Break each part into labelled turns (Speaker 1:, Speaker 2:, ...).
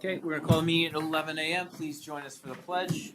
Speaker 1: Okay, we're going to call the meeting at 11 a.m. Please join us for the pledge.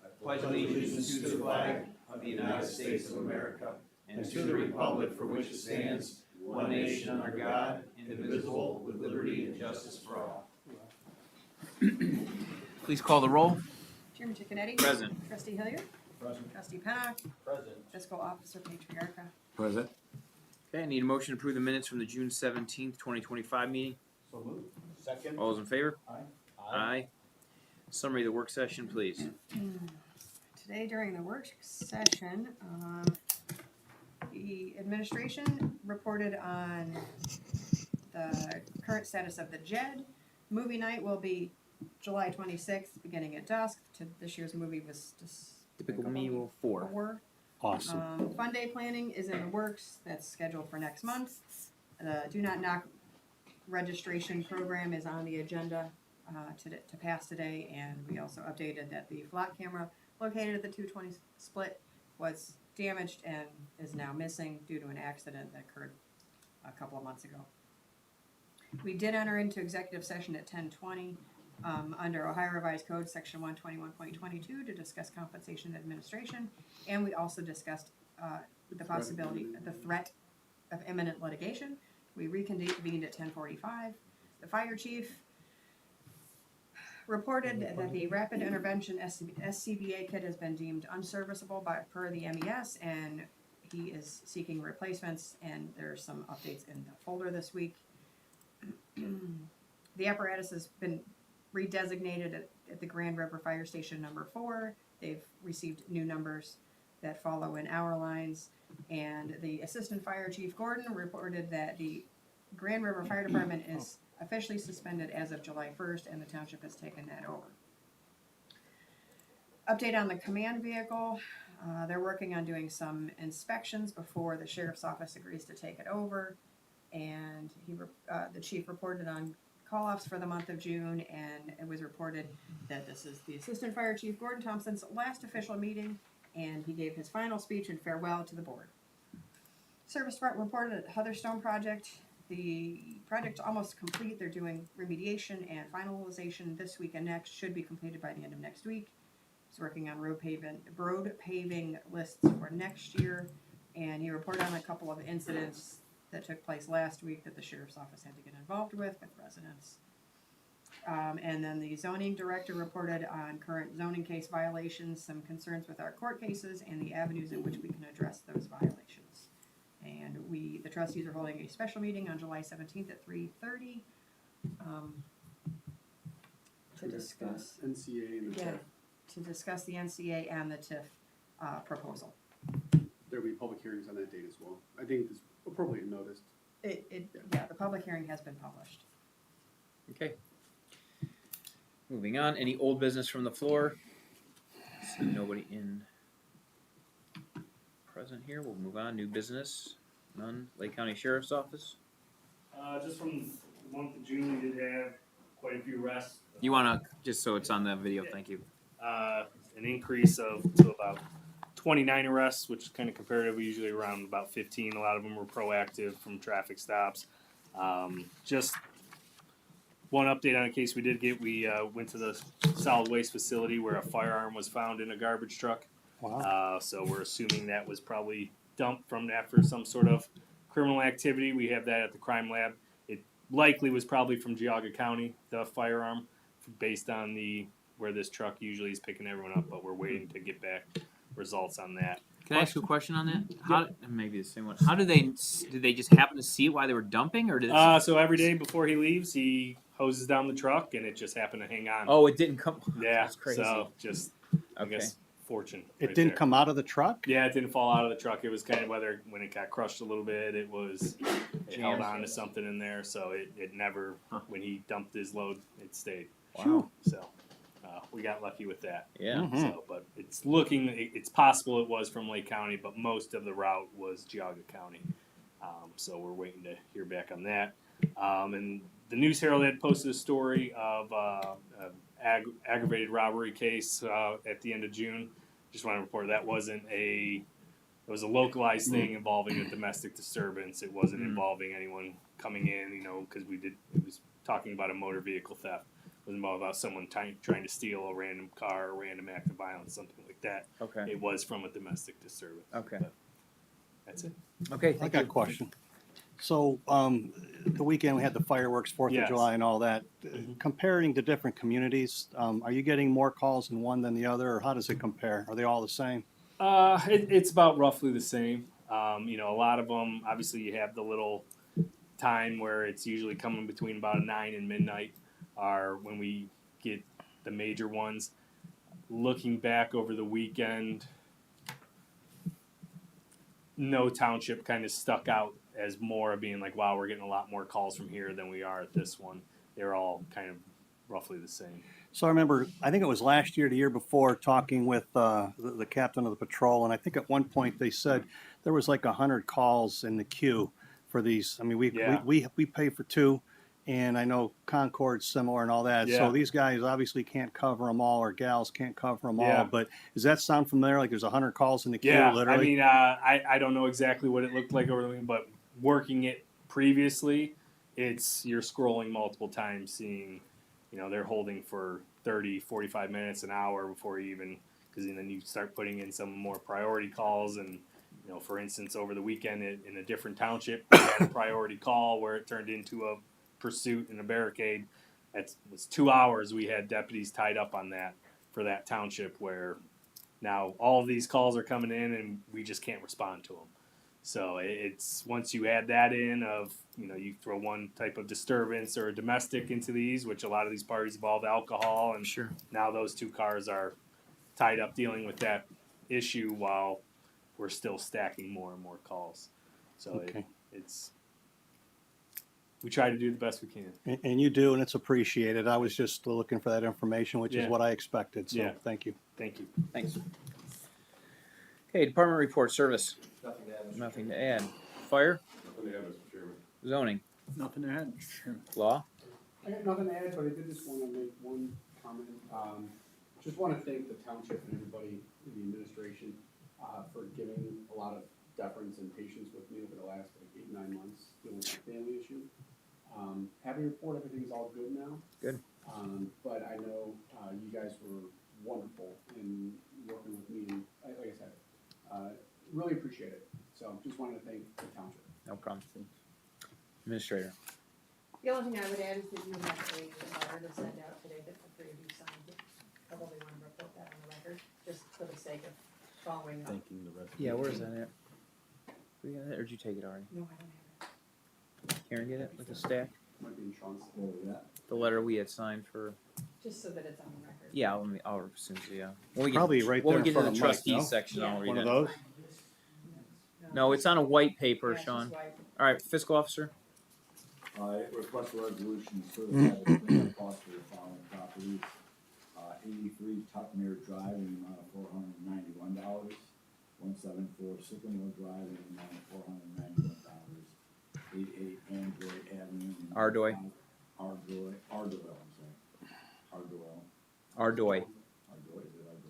Speaker 1: I pledge allegiance to the flag of the United States of America and to the republic for which it stands, one nation under God, indivisible, with liberty and justice for all. Please call the roll.
Speaker 2: Chairman Cicconetti.
Speaker 1: Present.
Speaker 2: Trustee Hilliard.
Speaker 3: Present.
Speaker 2: Trustee Pennock.
Speaker 3: Present.
Speaker 2: Fiscal Officer Patriarca.
Speaker 4: Present.
Speaker 1: Okay, I need a motion to approve the minutes from the June 17th, 2025 meeting.
Speaker 3: So moved. Second.
Speaker 1: All those in favor?
Speaker 3: Aye.
Speaker 1: Aye. Summary of the work session, please.
Speaker 2: Today during the work session, the administration reported on the current status of the JED. Movie night will be July 26th, beginning at dusk. This year's movie was
Speaker 1: Typical Me 4.
Speaker 4: Awesome.
Speaker 2: Fun day planning is in the works. That's scheduled for next month. The Do Not Knock registration program is on the agenda to pass today, and we also updated that the flock camera located at the 220 split was damaged and is now missing due to an accident that occurred a couple of months ago. We did enter into executive session at 10:20 under Ohio Revised Code section 121.22 to discuss compensation administration, and we also discussed the possibility, the threat of imminent litigation. We reconvened at 10:45. The fire chief reported that the rapid intervention SCBA kit has been deemed unserviceable per the MES, and he is seeking replacements, and there's some updates in the folder this week. The apparatus has been redesignated at the Grand River Fire Station number 4. They've received new numbers that follow in our lines, and the Assistant Fire Chief Gordon reported that the Grand River Fire Department is officially suspended as of July 1st, and the township has taken that over. Update on the command vehicle. They're working on doing some inspections before the sheriff's office agrees to take it over, and the chief reported on call-offs for the month of June, and it was reported that this is the Assistant Fire Chief Gordon Thompson's last official meeting, and he gave his final speech and farewell to the board. Service Department reported at Heatherstone project. The project's almost complete. They're doing remediation and finalization this week and next. Should be completed by the end of next week. He's working on road paving lists for next year, and he reported on a couple of incidents that took place last week that the sheriff's office had to get involved with residents. And then the zoning director reported on current zoning case violations, some concerns with our court cases, and the avenues in which we can address those violations. And the trustees are holding a special meeting on July 17th at 3:30 to discuss
Speaker 4: NCA and the TIF.
Speaker 2: to discuss the NCA and the TIF proposal.
Speaker 4: There'll be public hearings on that date as well. I think it's appropriately noticed.
Speaker 2: The public hearing has been published.
Speaker 1: Okay. Moving on. Any old business from the floor? See nobody present here. We'll move on. New business. None. Lake County Sheriff's Office.
Speaker 5: Just from the month of June, we did have quite a few arrests.
Speaker 1: You want to, just so it's on the video, thank you.
Speaker 5: An increase to about 29 arrests, which is kind of comparative. We usually around about 15. A lot of them were proactive from traffic stops. Just one update on a case we did get. We went to the solid waste facility where a firearm was found in a garbage truck.
Speaker 4: Wow.
Speaker 5: So we're assuming that was probably dumped from after some sort of criminal activity. We have that at the crime lab. It likely was probably from Geauga County, the firearm, based on where this truck usually is picking everyone up, but we're waiting to get back results on that.
Speaker 1: Can I ask you a question on that? How, maybe the same one. How did they just happen to see it while they were dumping, or did
Speaker 5: So every day before he leaves, he hoses down the truck, and it just happened to hang on.
Speaker 1: Oh, it didn't come.
Speaker 5: yeah,
Speaker 1: That's crazy.
Speaker 5: so just I
Speaker 1: Okay.
Speaker 5: guess fortune.
Speaker 6: It
Speaker 5: right
Speaker 6: didn't
Speaker 5: there.
Speaker 6: come out of the truck?
Speaker 5: Yeah, it didn't fall out of the truck. It was kind of when it got crushed a little bit, it held on to something in there, so it never, when he dumped his load, it stayed.
Speaker 1: Wow.
Speaker 5: So we got lucky with that.
Speaker 1: Yeah.
Speaker 6: Mhm.
Speaker 5: So, but it's possible it was from Lake County, but most of the route was Geauga County. So we're waiting to hear back on that. And the News Herald had posted a story of aggravated robbery case at the end of June. Just want to report that it was a localized thing involving a domestic disturbance. It wasn't involving anyone coming in, because it was talking about a motor vehicle theft. wasn't about someone trying to steal a random car, a random act of violence, something like that.
Speaker 3: Okay.
Speaker 5: It was from a domestic disturbance.
Speaker 3: Okay.
Speaker 5: But that's it.
Speaker 3: Okay.
Speaker 6: I
Speaker 3: Thank
Speaker 6: got
Speaker 3: you.
Speaker 6: a question. So, the weekend we had the fireworks, 4th
Speaker 5: Yes.
Speaker 6: of July and all that.
Speaker 5: Mhm.
Speaker 6: Comparing the different communities, are you getting more calls in one than the other, or how does it compare? Are they all the same?
Speaker 5: It's about roughly the same. A lot of them, obviously, you have the little time where it's usually coming between about 9 and midnight, are when we get the major ones. Looking back over the weekend, no township kind of stuck out as more being like, wow, we're getting a lot more calls from here than we are at this one. They're all kind of roughly the same.
Speaker 6: So I remember, I think it was last year, the year before, talking with the captain of the patrol, and I think at one point they said there was like 100 calls in the queue for these. I mean,
Speaker 5: Yeah.
Speaker 6: we pay for 2, and I know Concord's similar and all that.
Speaker 5: Yeah.
Speaker 6: So these guys obviously can't cover them all, or gals can't cover them
Speaker 5: Yeah.
Speaker 6: all. But does that sound familiar? Like there's 100 calls in the queue,
Speaker 5: Yeah,
Speaker 6: literally?
Speaker 5: I mean, I don't know exactly what it looked like over the weekend, but working it previously, you're scrolling multiple times, seeing, they're holding for 30, 45 minutes, an hour before you even, because then you start putting in some more priority calls. And, for instance, over the weekend in a different township, we had a priority call where it turned into a pursuit and a barricade. It was 2 hours. We had deputies tied up on that for that township, where now all of these calls are coming in and we just can't respond to them. So it's once you add that in of, you throw one type of disturbance or a domestic into these, which a lot of these parties involve alcohol, and
Speaker 3: Sure.
Speaker 5: now those 2 cars are tied up dealing with that issue while we're still stacking more and more calls. So
Speaker 6: Okay.
Speaker 5: we try to do the best we can.
Speaker 6: And you do, and it's appreciated. I was just looking for that information, which
Speaker 5: Yeah.
Speaker 6: is what I expected. So
Speaker 5: Yeah.
Speaker 6: thank you.
Speaker 5: Thank you.
Speaker 3: Thanks. Okay. Department report. Service. Nothing to add. Fire.
Speaker 4: Nothing to add, Mr. Chairman.
Speaker 3: Zoning.
Speaker 7: Nothing to add, Mr. Chairman.
Speaker 3: Law.
Speaker 4: I got nothing to add, but I did just want to make one comment. Just want to thank the township and everybody in the administration for giving a lot of deference and patience with me over the last 8-9 months dealing with my family issue. Happy to report everything's all good now.
Speaker 3: Good.
Speaker 4: But I know you guys were wonderful in working with me, and like I said, really appreciate it. So just wanted to thank the township.
Speaker 3: No problem. Administrator.
Speaker 2: The only thing I would add is that you have a letter to send out today that the 3 of you signed. Probably want to report that on the record, just for the sake of following up.
Speaker 3: Yeah. Where's that at? We got it, or did you take it already?
Speaker 2: No, I don't have
Speaker 3: Karen get it with the stack?
Speaker 4: Might be in Sean's.
Speaker 3: The letter we had signed for.
Speaker 2: it, just so that it's on the record.
Speaker 3: Yeah. I'll soon see. Yeah. When we get,
Speaker 6: Probably right
Speaker 3: when
Speaker 6: there
Speaker 3: we
Speaker 6: in
Speaker 3: get to
Speaker 6: front
Speaker 3: the
Speaker 6: of Mike,
Speaker 3: trustees
Speaker 6: no?
Speaker 3: section, I'll read
Speaker 6: One
Speaker 3: it.
Speaker 6: of those?
Speaker 3: No, it's on a white paper,
Speaker 2: Yeah, it's
Speaker 3: Sean.
Speaker 2: just white.
Speaker 3: All right, fiscal officer.
Speaker 8: Request a resolution to certify the cleanup cost for the following properties. 83 Tuckmere Drive in the amount of $491. 174 Sycamore Drive in the amount of $491. 88 Android Avenue. in the amount of
Speaker 3: Ardoy.
Speaker 8: Ardoy, I'm sorry.
Speaker 3: Ardoy.
Speaker 8: Ardoy, is it Ardoy?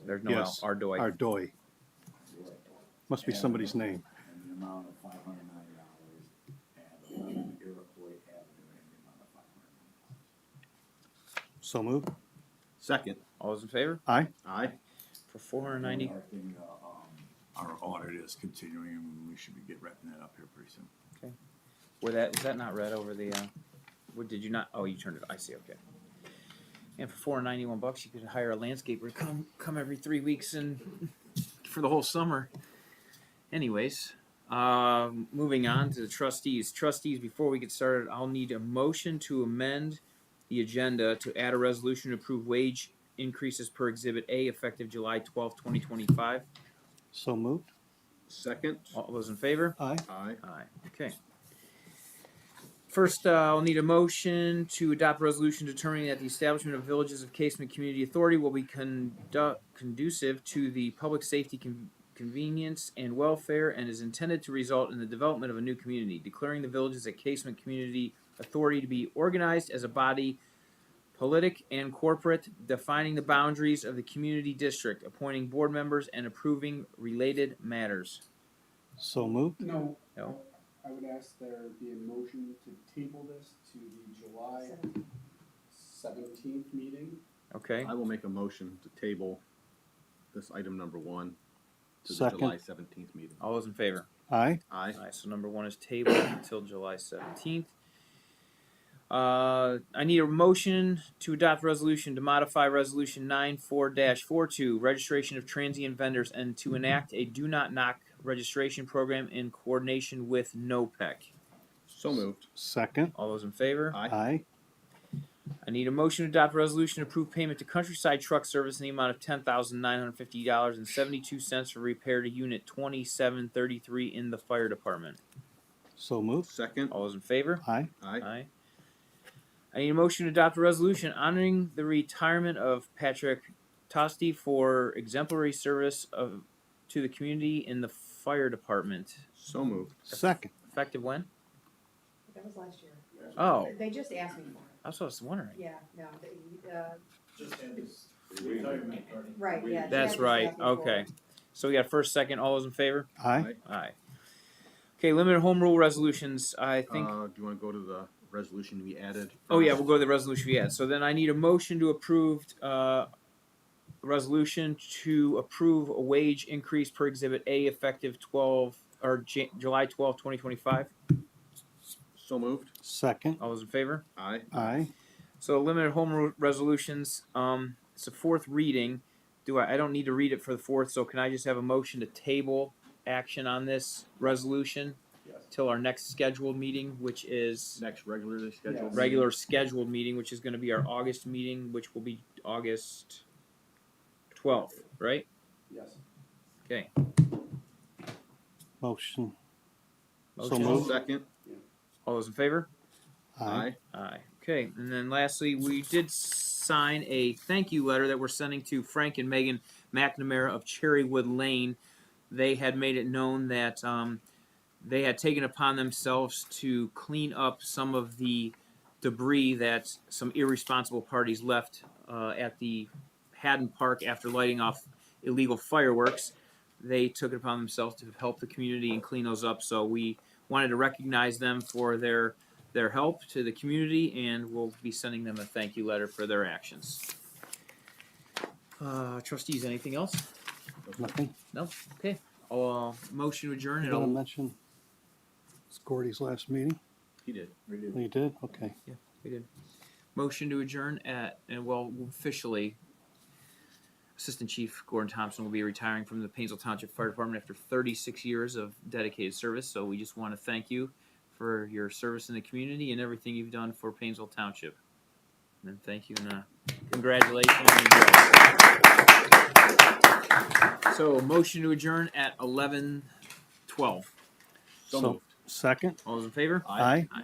Speaker 3: There's no
Speaker 6: Yes.
Speaker 3: L. Ardoy.
Speaker 6: Ardoy.
Speaker 8: Ardoy.
Speaker 6: Must be somebody's name.
Speaker 8: In the amount of $590. And 11 Iroquois Avenue in the amount of $590.
Speaker 6: So moved.
Speaker 7: Second.
Speaker 3: All those in favor?
Speaker 6: Aye.
Speaker 7: Aye.
Speaker 3: For 490.
Speaker 8: Our thing, our audit is continuing, and we should be wrapping that up here pretty soon.
Speaker 3: Was that not read over the? What did you not? Oh, you turned it. I see. Okay. And for $491, you could hire a landscaper to come every 3 weeks and for the whole summer. Anyways, moving on to the trustees. Trustees, before we get started, I'll need a motion to amend the agenda to add a resolution to approve wage increases per Exhibit A effective July 12th, 2025.
Speaker 6: So moved.
Speaker 7: Second.
Speaker 3: All those in favor?
Speaker 6: Aye.
Speaker 7: Aye.
Speaker 3: Aye. Okay. First, I'll need a motion to adopt a resolution determining that the establishment of Villages of Casement Community Authority will be conducive to the public safety, convenience, and welfare, and is intended to result in the development of a new community. Declaring the Villages of Casement Community Authority to be organized as a body, politic and corporate, defining the boundaries of the community district, appointing board members, and approving related matters.
Speaker 6: So moved.
Speaker 4: No.
Speaker 3: No.
Speaker 4: I would ask there be a motion to table this to the July 17th seventeenth meeting.
Speaker 3: Okay,
Speaker 7: I will make a motion to table this item number 1 to the
Speaker 6: Second.
Speaker 7: July 17th meeting.
Speaker 3: all those in favor?
Speaker 6: Aye.
Speaker 7: Aye.
Speaker 3: Alright, so number 1 is tabled until July 17th. I need a motion to adopt resolution to modify resolution 94-42, registration of transient vendors, and to enact a do not knock registration program in coordination with NOPEC.
Speaker 7: So moved.
Speaker 6: Second.
Speaker 3: All those in favor?
Speaker 7: Aye.
Speaker 6: Aye.
Speaker 3: I need a motion to adopt a resolution to approve payment to Countryside Truck Service in the amount of $10,950.72 for repair to Unit 2733 in the fire department.
Speaker 6: So moved.
Speaker 7: Second.
Speaker 3: All those in favor?
Speaker 6: Aye.
Speaker 7: Aye.
Speaker 3: Aye. I need a motion to adopt a resolution honoring the retirement of Patrick Tosti for exemplary service to the community in the fire department.
Speaker 7: So moved.
Speaker 6: Second.
Speaker 3: Effective when?
Speaker 2: That was last year.
Speaker 3: Oh,
Speaker 2: They just asked me for it.
Speaker 3: that's what I was wondering.
Speaker 2: Yeah, no,
Speaker 8: Just in his retirement party.
Speaker 2: right, yeah.
Speaker 3: That's
Speaker 2: Chad just
Speaker 3: right.
Speaker 2: asked me for
Speaker 3: Okay.
Speaker 2: it.
Speaker 3: So we got first, second. All those in favor?
Speaker 6: Aye.
Speaker 3: Aye. Okay, limited home rule resolutions. I think.
Speaker 7: Do you want to go to the resolution we added?
Speaker 3: Oh yeah,
Speaker 7: first?
Speaker 3: we'll go to the resolution we had. So then I need a motion to approve resolution to approve a wage increase per Exhibit A effective July 12, 2025.
Speaker 7: So moved.
Speaker 6: Second.
Speaker 3: All those in favor?
Speaker 7: Aye.
Speaker 6: Aye.
Speaker 3: So limited home rule resolutions. It's a fourth reading. I don't need to read it for the fourth. So can I just have a motion to table action on this resolution
Speaker 4: Yes.
Speaker 3: till our next scheduled meeting, which is
Speaker 7: Next regularly scheduled.
Speaker 4: Yes.
Speaker 3: regular scheduled meeting, which is going to be our August meeting, which will be August 12th, right?
Speaker 4: Yes.
Speaker 3: Okay.
Speaker 6: Motion. So
Speaker 3: Motion.
Speaker 6: moved.
Speaker 7: Second.
Speaker 3: All those in favor?
Speaker 6: Aye.
Speaker 3: Aye. Okay. And then lastly, we did sign a thank you letter that we're sending to Frank and Megan McNamara of Cherrywood Lane. They had made it known that they had taken upon themselves to clean up some of the debris that some irresponsible parties left at the Haddon Park after lighting off illegal fireworks. They took it upon themselves to help the community and clean those up. So we wanted to recognize them for their help to the community, and we'll be sending them a thank you letter for their actions. Trustees, anything else?
Speaker 6: Nothing.
Speaker 3: No? Okay. I'll motion to adjourn.
Speaker 6: You
Speaker 3: And
Speaker 6: gonna
Speaker 3: I'll,
Speaker 6: mention Gordy's last meeting?
Speaker 7: He did.
Speaker 6: You did? Okay.
Speaker 3: we did. Motion to adjourn officially, Assistant Chief Gordon Thompson will be retiring from the Painesville Township Fire Department after 36 years of dedicated service. So we just want to thank you for your service in the community and everything you've done for Painesville Township. And thank you and congratulations. So motion to adjourn at 11:12.
Speaker 7: So moved.
Speaker 6: Second.
Speaker 3: All those in favor?
Speaker 6: Aye.
Speaker 3: Aye.